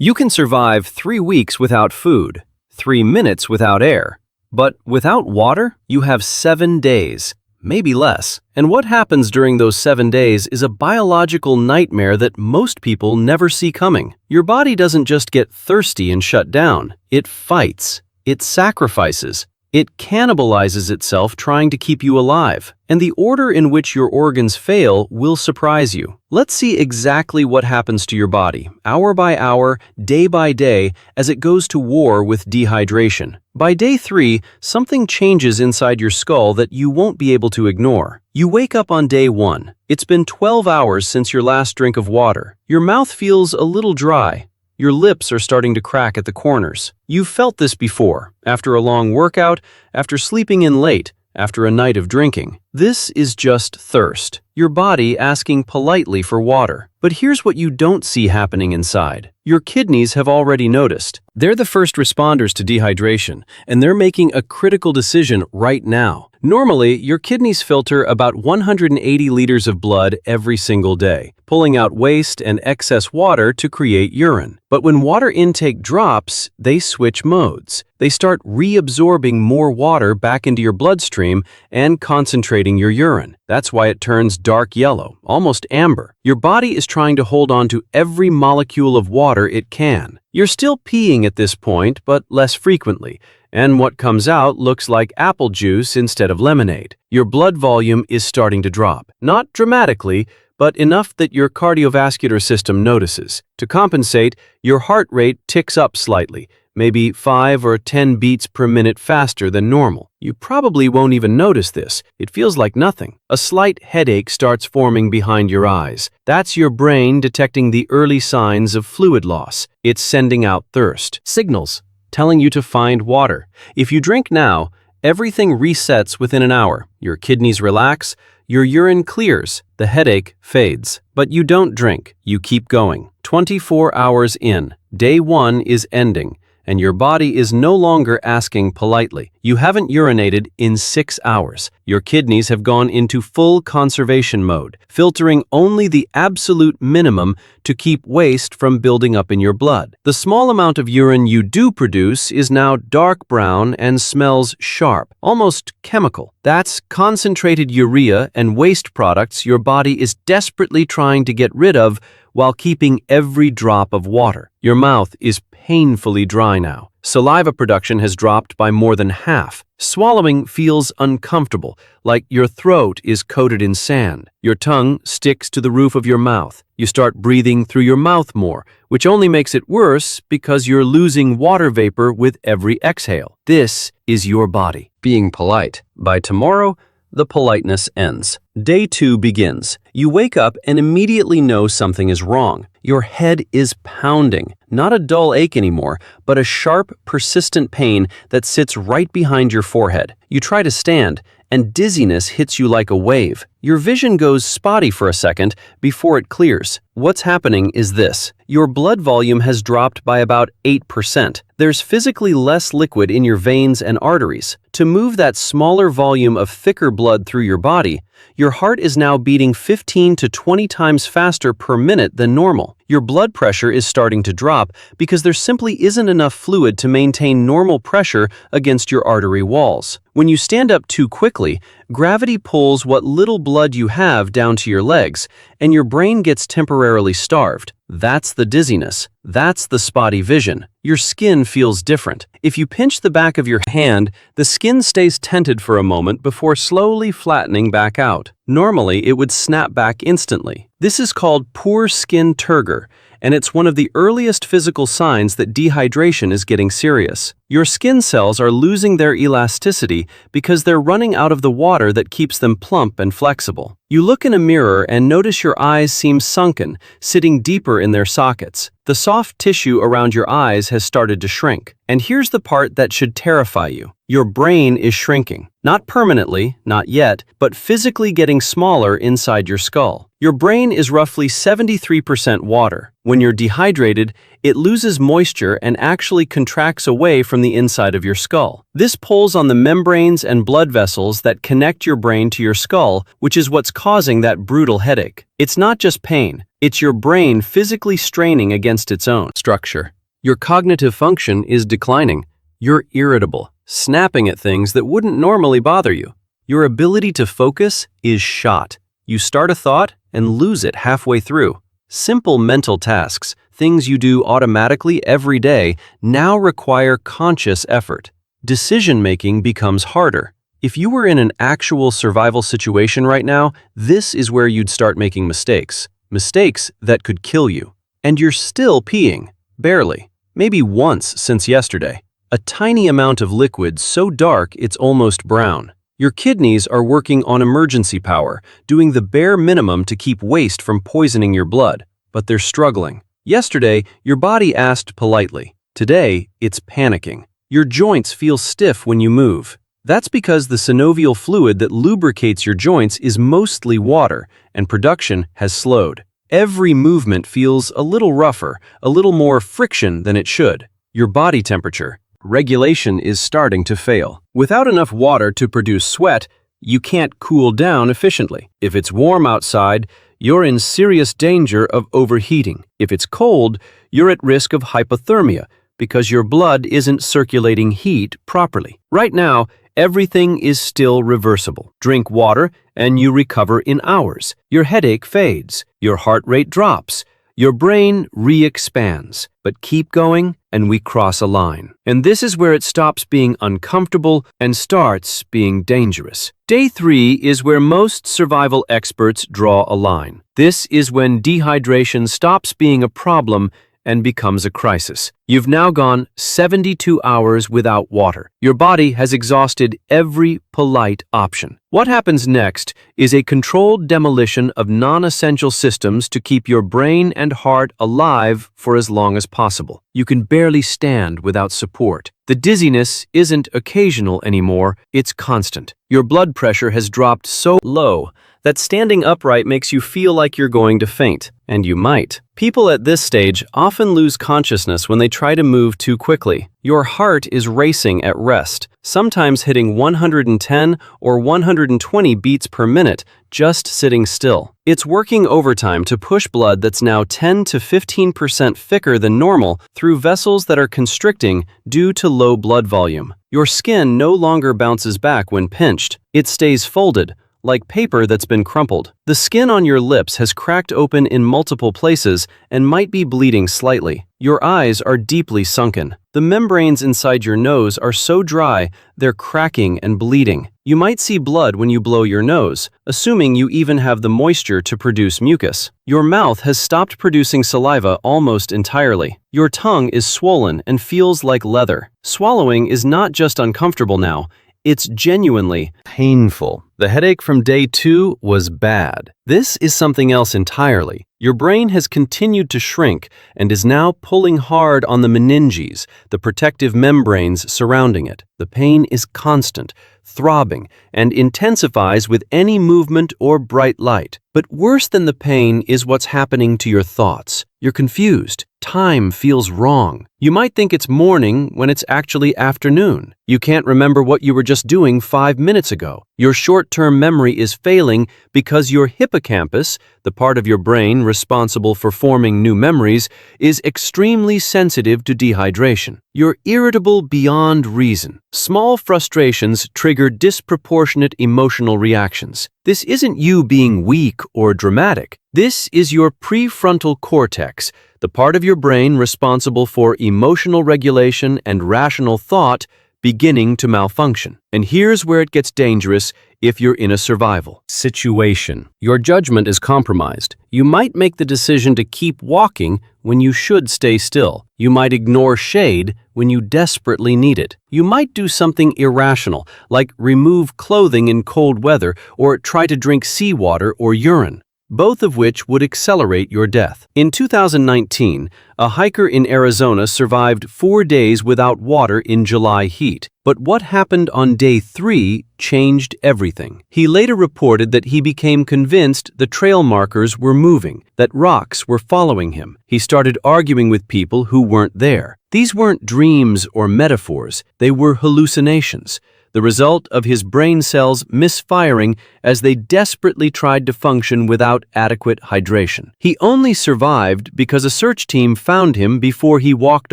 You can survive 3 weeks without food, 3 minutes without air. But without water, you have 7 days, maybe less. And what happens during those 7 days is a biological nightmare that most people never see coming. Your body doesn't just get thirsty and shut down. It fights. It sacrifices. It cannibalizes itself trying to keep you alive. And the order in which your organs fail will surprise you. Let's see exactly what happens to your body, hour by hour, day by day, as it goes to war with dehydration. By day 3, something changes inside your skull that you won't be able to ignore. You wake up on day 1. It's been 12 hours since your last drink of water. Your mouth feels a little dry. Your lips are starting to crack at the corners. You've felt this before, after a long workout, after sleeping in late, after a night of drinking. This is just thirst, your body asking politely for water. But here's what you don't see happening inside. Your kidneys have already noticed. They're the first responders to dehydration, and they're making a critical decision right now. Normally, your kidneys filter about 180 liters of blood every single day, pulling out waste and excess water to create urine. But when water intake drops, they switch modes. They start reabsorbing more water back into your bloodstream and concentrating your urine. That's why it turns dark yellow, almost amber. Your body is trying to hold on to every molecule of water it can. You're still peeing at this point, but less frequently. And what comes out looks like apple juice instead of lemonade. Your blood volume is starting to drop. Not dramatically, but enough that your cardiovascular system notices. To compensate, your heart rate ticks up slightly, maybe 5 or 10 beats per minute faster than normal. You probably won't even notice this. It feels like nothing. A slight headache starts forming behind your eyes. That's your brain detecting the early signs of fluid loss. It's sending out thirst signals, telling you to find water. If you drink now, everything resets within an hour. Your kidneys relax, your urine clears, the headache fades. But you don't drink, you keep going. 24 hours in, day 1 is ending, and your body is no longer asking politely. You haven't urinated in 6 hours. Your kidneys have gone into full conservation mode, filtering only the absolute minimum to keep waste from building up in your blood. The small amount of urine you do produce is now dark brown and smells sharp, almost chemical. That's concentrated urea and waste products your body is desperately trying to get rid of while keeping every drop of water. Your mouth is painfully dry now. Saliva production has dropped by more than half. Swallowing feels uncomfortable, like your throat is coated in sand. Your tongue sticks to the roof of your mouth. You start breathing through your mouth more, which only makes it worse because you're losing water vapor with every exhale. This is your body being polite. By tomorrow, the politeness ends. Day 2 begins. You wake up and immediately know something is wrong. Your head is pounding. Not a dull ache anymore, but a sharp, persistent pain that sits right behind your forehead. You try to stand, and dizziness hits you like a wave. Your vision goes spotty for a second before it clears. What's happening is this. Your blood volume has dropped by about 8%. There's physically less liquid in your veins and arteries. To move that smaller volume of thicker blood through your body, your heart is now beating 15 to 20 times faster per minute than normal. Your blood pressure is starting to drop because there simply isn't enough fluid to maintain normal pressure against your artery walls. When you stand up too quickly, gravity pulls what little blood you have down to your legs, and your brain gets temporarily starved. That's the dizziness. That's the spotty vision. Your skin feels different. If you pinch the back of your hand, the skin stays tented for a moment before slowly flattening back out. Normally, it would snap back instantly. This is called poor skin turgor, and it's one of the earliest physical signs that dehydration is getting serious. Your skin cells are losing their elasticity because they're running out of the water that keeps them plump and flexible. You look in a mirror and notice your eyes seem sunken, sitting deeper in their sockets. The soft tissue around your eyes has started to shrink. And here's the part that should terrify you. Your brain is shrinking. Not permanently, not yet, but physically getting smaller inside your skull. Your brain is roughly 73% water. When you're dehydrated, it loses moisture and actually contracts away from the inside of your skull. This pulls on the membranes and blood vessels that connect your brain to your skull, which is what's causing that brutal headache. It's not just pain. It's your brain physically straining against its own structure. Your cognitive function is declining. You're irritable, snapping at things that wouldn't normally bother you. Your ability to focus is shot. You start a thought and lose it halfway through. Simple mental tasks, things you do automatically every day, now require conscious effort. Decision-making becomes harder. If you were in an actual survival situation right now, this is where you'd start making mistakes. Mistakes that could kill you. And you're still peeing. Barely. Maybe once since yesterday. A tiny amount of liquid so dark it's almost brown. Your kidneys are working on emergency power, doing the bare minimum to keep waste from poisoning your blood. But they're struggling. Yesterday, your body asked politely. Today, it's panicking. Your joints feel stiff when you move. That's because the synovial fluid that lubricates your joints is mostly water, and production has slowed. Every movement feels a little rougher, a little more friction than it should. Your body temperature, regulation is starting to fail. Without enough water to produce sweat, you can't cool down efficiently. If it's warm outside, you're in serious danger of overheating. If it's cold, you're at risk of hypothermia because your blood isn't circulating heat properly. Right now, everything is still reversible. Drink water and you recover in hours. Your headache fades. Your heart rate drops. Your brain re-expands. But keep going and we cross a line. And this is where it stops being uncomfortable and starts being dangerous. Day 3 is where most survival experts draw a line. This is when dehydration stops being a problem and becomes a crisis. You've now gone 72 hours without water. Your body has exhausted every polite option. What happens next is a controlled demolition of non-essential systems to keep your brain and heart alive for as long as possible. You can barely stand without support. The dizziness isn't occasional anymore, it's constant. Your blood pressure has dropped so low that standing upright makes you feel like you're going to faint, and you might. People at this stage often lose consciousness when they try to move too quickly. Your heart is racing at rest, sometimes hitting 110 or 120 beats per minute just sitting still. It's working overtime to push blood that's now 10 to 15% thicker than normal through vessels that are constricting due to low blood volume. Your skin no longer bounces back when pinched. It stays folded, like paper that's been crumpled. The skin on your lips has cracked open in multiple places and might be bleeding slightly. Your eyes are deeply sunken. The membranes inside your nose are so dry, they're cracking and bleeding. You might see blood when you blow your nose, assuming you even have the moisture to produce mucus. Your mouth has stopped producing saliva almost entirely. Your tongue is swollen and feels like leather. Swallowing is not just uncomfortable now, it's genuinely painful. The headache from day 2 was bad. This is something else entirely. Your brain has continued to shrink and is now pulling hard on the meninges, the protective membranes surrounding it. The pain is constant, throbbing, and intensifies with any movement or bright light. But worse than the pain is what's happening to your thoughts. You're confused. Time feels wrong. You might think it's morning when it's actually afternoon. You can't remember what you were just doing 5 minutes ago. Your short-term memory is failing because your hippocampus, the part of your brain responsible for forming new memories, is extremely sensitive to dehydration. You're irritable beyond reason. Small frustrations trigger disproportionate emotional reactions. This isn't you being weak or dramatic. This is your prefrontal cortex, the part of your brain responsible for emotional regulation and rational thought, beginning to malfunction. And here's where it gets dangerous if you're in a survival situation. Your judgment is compromised. You might make the decision to keep walking when you should stay still. You might ignore shade when you desperately need it. You might do something irrational, like remove clothing in cold weather or try to drink seawater or urine, both of which would accelerate your death. In 2019, a hiker in Arizona survived 4 days without water in July heat. But what happened on day 3 changed everything. He later reported that he became convinced the trail markers were moving, that rocks were following him. He started arguing with people who weren't there. These weren't dreams or metaphors, they were hallucinations. the result of his brain cells misfiring as they desperately tried to function without adequate hydration. He only survived because a search team found him before he walked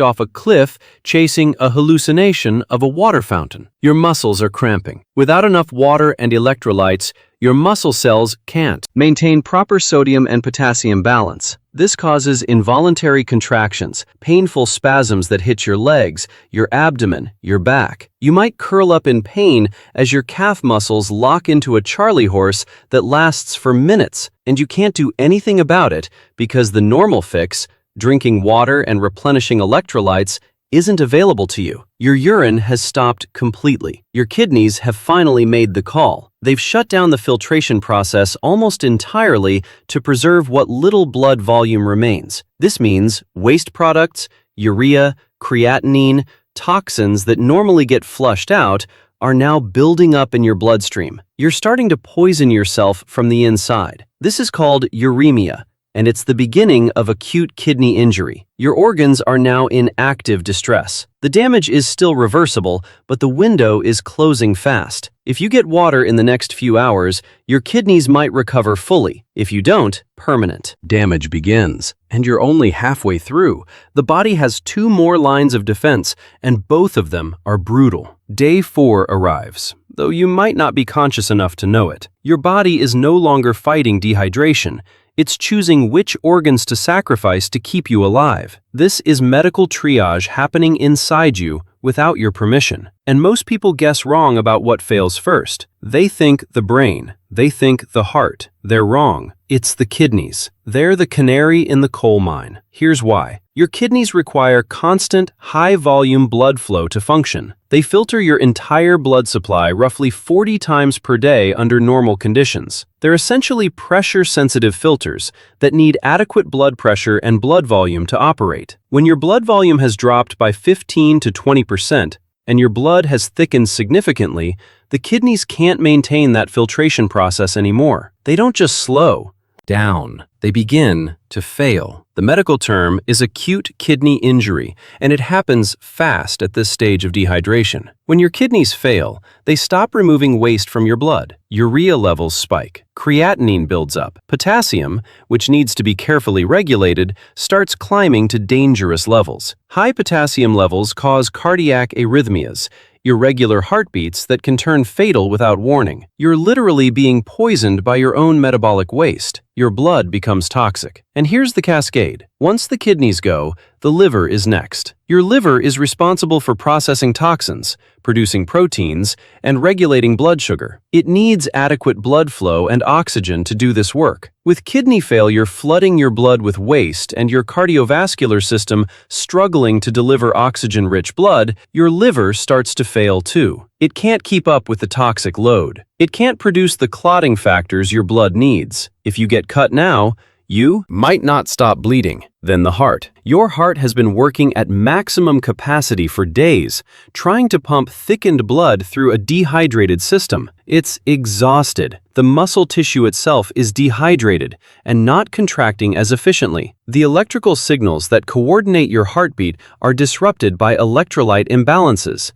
off a cliff chasing a hallucination of a water fountain. Your muscles are cramping. Without enough water and electrolytes, your muscle cells can't maintain proper sodium and potassium balance. This causes involuntary contractions, painful spasms that hit your legs, your abdomen, your back. You might curl up in pain as your calf muscles lock into a Charlie horse that lasts for minutes, and you can't do anything about it because the normal fix, drinking water and replenishing electrolytes, isn't available to you. Your urine has stopped completely. Your kidneys have finally made the call. They've shut down the filtration process almost entirely to preserve what little blood volume remains. This means waste products, urea, creatinine, toxins that normally get flushed out are now building up in your bloodstream. You're starting to poison yourself from the inside. This is called uremia, and it's the beginning of acute kidney injury. Your organs are now in active distress. The damage is still reversible, but the window is closing fast. If you get water in the next few hours, your kidneys might recover fully. If you don't, permanent damage begins. And you're only halfway through. The body has 2 more lines of defense, and both of them are brutal. Day 4 arrives, though you might not be conscious enough to know it. Your body is no longer fighting dehydration. It's choosing which organs to sacrifice to keep you alive. This is medical triage happening inside you without your permission. And most people guess wrong about what fails first. They think the brain. They think the heart. They're wrong. It's the kidneys. They're the canary in the coal mine. Here's why. Your kidneys require constant, high-volume blood flow to function. They filter your entire blood supply roughly 40 times per day under normal conditions. They're essentially pressure-sensitive filters that need adequate blood pressure and blood volume to operate. When your blood volume has dropped by 15 to 20%, and your blood has thickened significantly, the kidneys can't maintain that filtration process anymore. They don't just slow down, they begin to fail. The medical term is acute kidney injury, and it happens fast at this stage of dehydration. When your kidneys fail, they stop removing waste from your blood. Urea levels spike. Creatinine builds up. Potassium, which needs to be carefully regulated, starts climbing to dangerous levels. High potassium levels cause cardiac arrhythmias, irregular heartbeats that can turn fatal without warning. You're literally being poisoned by your own metabolic waste. Your blood becomes toxic. And here's the cascade. Once the kidneys go, the liver is next. Your liver is responsible for processing toxins, producing proteins, and regulating blood sugar. It needs adequate blood flow and oxygen to do this work. With kidney failure flooding your blood with waste and your cardiovascular system struggling to deliver oxygen-rich blood, your liver starts to fail too. It can't keep up with the toxic load. It can't produce the clotting factors your blood needs. If you get cut now, you might not stop bleeding. Then the heart. Your heart has been working at maximum capacity for days, trying to pump thickened blood through a dehydrated system. It's exhausted. The muscle tissue itself is dehydrated and not contracting as efficiently. The electrical signals that coordinate your heartbeat are disrupted by electrolyte imbalances.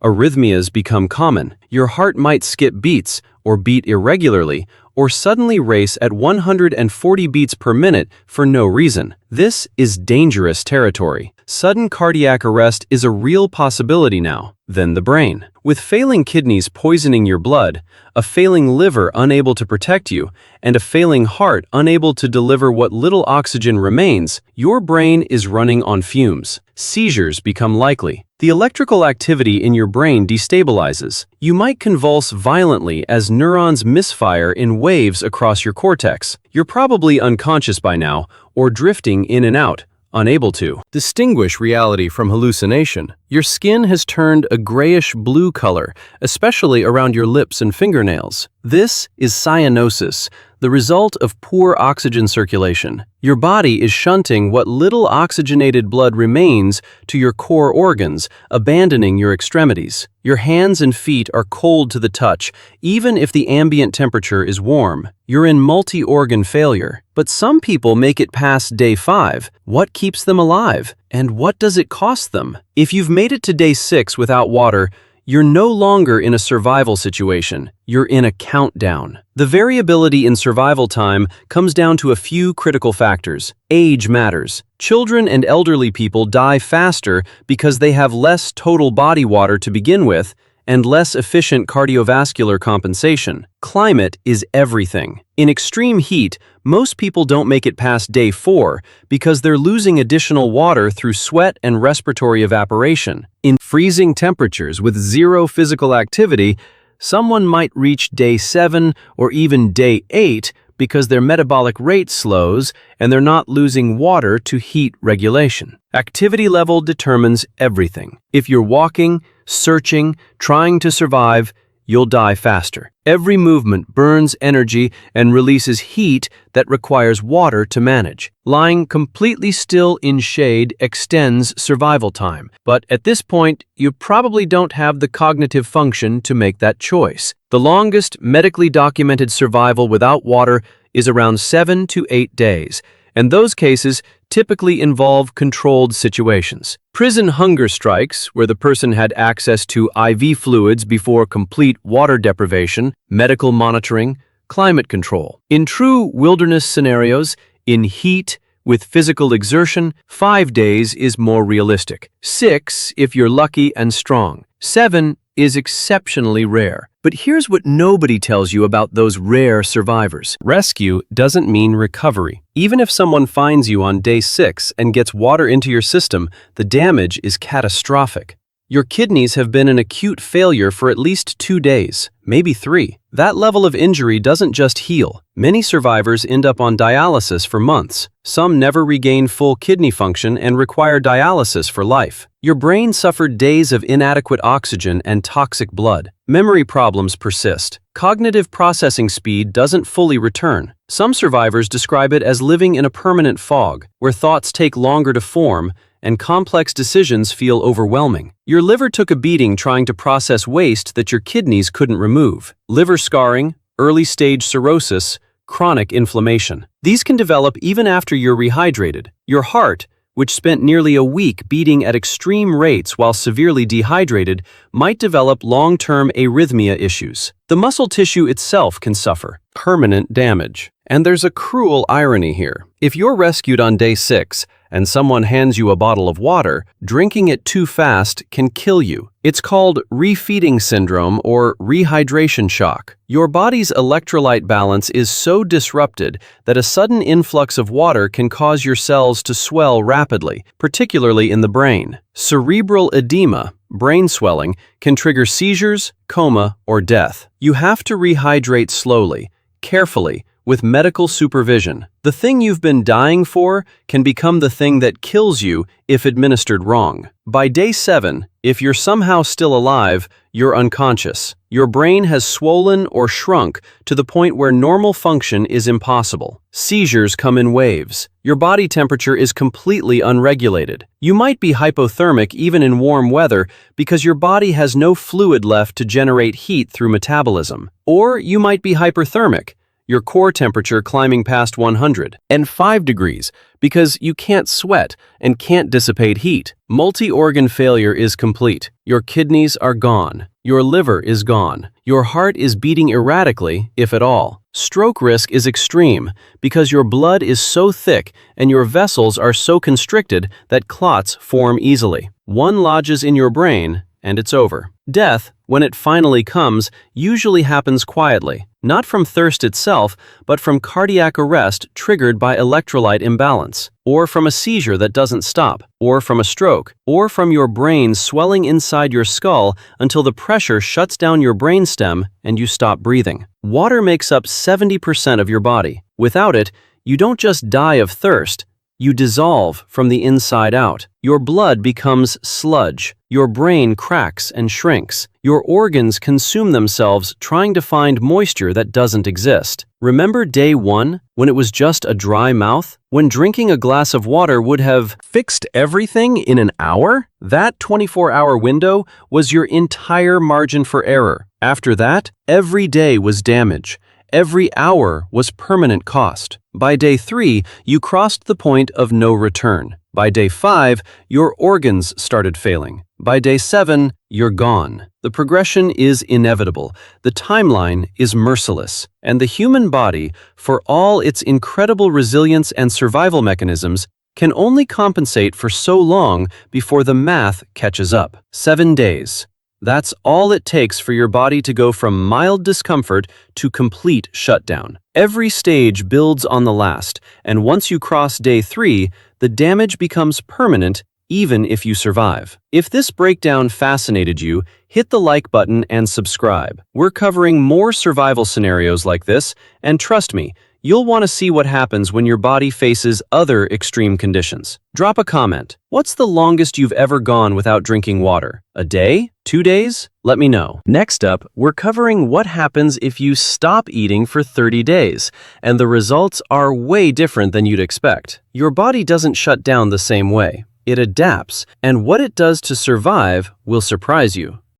Arrhythmias become common. Your heart might skip beats, or beat irregularly, or suddenly race at 140 beats per minute for no reason. This is dangerous territory. Sudden cardiac arrest is a real possibility now. Then the brain. With failing kidneys poisoning your blood, a failing liver unable to protect you, and a failing heart unable to deliver what little oxygen remains, your brain is running on fumes. Seizures become likely. The electrical activity in your brain destabilizes. You might convulse violently as neurons misfire in waves across your cortex. You're probably unconscious by now, or drifting in and out, unable to distinguish reality from hallucination. Your skin has turned a grayish-blue color, especially around your lips and fingernails. This is cyanosis, the result of poor oxygen circulation. Your body is shunting what little oxygenated blood remains to your core organs, abandoning your extremities. Your hands and feet are cold to the touch, even if the ambient temperature is warm. You're in multi-organ failure. But some people make it past day 5. What keeps them alive? And what does it cost them? If you've made it to day 6 without water, you're no longer in a survival situation, you're in a countdown. The variability in survival time comes down to a few critical factors. Age matters. Children and elderly people die faster because they have less total body water to begin with and less efficient cardiovascular compensation. Climate is everything. In extreme heat, most people don't make it past day 4 because they're losing additional water through sweat and respiratory evaporation. In freezing temperatures with zero physical activity, someone might reach day 7 or even day 8 because their metabolic rate slows and they're not losing water to heat regulation. Activity level determines everything. If you're walking, searching, trying to survive, you'll die faster. Every movement burns energy and releases heat that requires water to manage. Lying completely still in shade extends survival time, but at this point, you probably don't have the cognitive function to make that choice. The longest medically documented survival without water is around 7 to 8 days, and those cases typically involve controlled situations. Prison hunger strikes, where the person had access to IV fluids before complete water deprivation, medical monitoring, climate control. In true wilderness scenarios, in heat, with physical exertion, 5 days is more realistic. 6 if you're lucky and strong. 7 is exceptionally rare. But here's what nobody tells you about those rare survivors. Rescue doesn't mean recovery. Even if someone finds you on day 6 and gets water into your system, the damage is catastrophic. Your kidneys have been in acute failure for at least 2 days, maybe 3. That level of injury doesn't just heal. Many survivors end up on dialysis for months. Some never regain full kidney function and require dialysis for life. Your brain suffered days of inadequate oxygen and toxic blood. Memory problems persist. Cognitive processing speed doesn't fully return. Some survivors describe it as living in a permanent fog, where thoughts take longer to form and complex decisions feel overwhelming. Your liver took a beating trying to process waste that your kidneys couldn't remove. Liver scarring, early-stage cirrhosis, chronic inflammation. These can develop even after you're rehydrated. Your heart, which spent nearly a week beating at extreme rates while severely dehydrated, might develop long-term arrhythmia issues. The muscle tissue itself can suffer permanent damage. And there's a cruel irony here. If you're rescued on day 6 and someone hands you a bottle of water, drinking it too fast can kill you. It's called refeeding syndrome or rehydration shock. Your body's electrolyte balance is so disrupted that a sudden influx of water can cause your cells to swell rapidly, particularly in the brain. Cerebral edema, brain swelling, can trigger seizures, coma, or death. You have to rehydrate slowly, carefully, with medical supervision. The thing you've been dying for can become the thing that kills you if administered wrong. By day 7, if you're somehow still alive, you're unconscious. Your brain has swollen or shrunk to the point where normal function is impossible. Seizures come in waves. Your body temperature is completely unregulated. You might be hypothermic even in warm weather because your body has no fluid left to generate heat through metabolism. Or you might be hyperthermic, your core temperature climbing past 105 degrees because you can't sweat and can't dissipate heat. Multi-organ failure is complete. Your kidneys are gone. Your liver is gone. Your heart is beating erratically, if at all. Stroke risk is extreme because your blood is so thick and your vessels are so constricted that clots form easily. One lodges in your brain and it's over. Death, when it finally comes, usually happens quietly, not from thirst itself, but from cardiac arrest triggered by electrolyte imbalance, or from a seizure that doesn't stop, or from a stroke, or from your brain swelling inside your skull until the pressure shuts down your brainstem and you stop breathing. Water makes up 70% of your body. Without it, you don't just die of thirst, you dissolve from the inside out. Your blood becomes sludge. Your brain cracks and shrinks. Your organs consume themselves trying to find moisture that doesn't exist. Remember day 1, when it was just a dry mouth? When drinking a glass of water would have fixed everything in an hour? That 24-hour window was your entire margin for error. After that, every day was damage. Every hour was permanent cost. By day 3, you crossed the point of no return. By day 5, your organs started failing. By day 7, you're gone. The progression is inevitable. The timeline is merciless. And the human body, for all its incredible resilience and survival mechanisms, can only compensate for so long before the math catches up. 7 days. That's all it takes for your body to go from mild discomfort to complete shutdown. Every stage builds on the last, and once you cross day 3, the damage becomes permanent even if you survive. If this breakdown fascinated you, hit the like button and subscribe. We're covering more survival scenarios like this, and trust me, you'll want to see what happens when your body faces other extreme conditions. Drop a comment. What's the longest you've ever gone without drinking water? A day? 2 days? Let me know. Next up, we're covering what happens if you stop eating for 30 days, and the results are way different than you'd expect. Your body doesn't shut down the same way. It adapts, and what it does to survive will surprise you.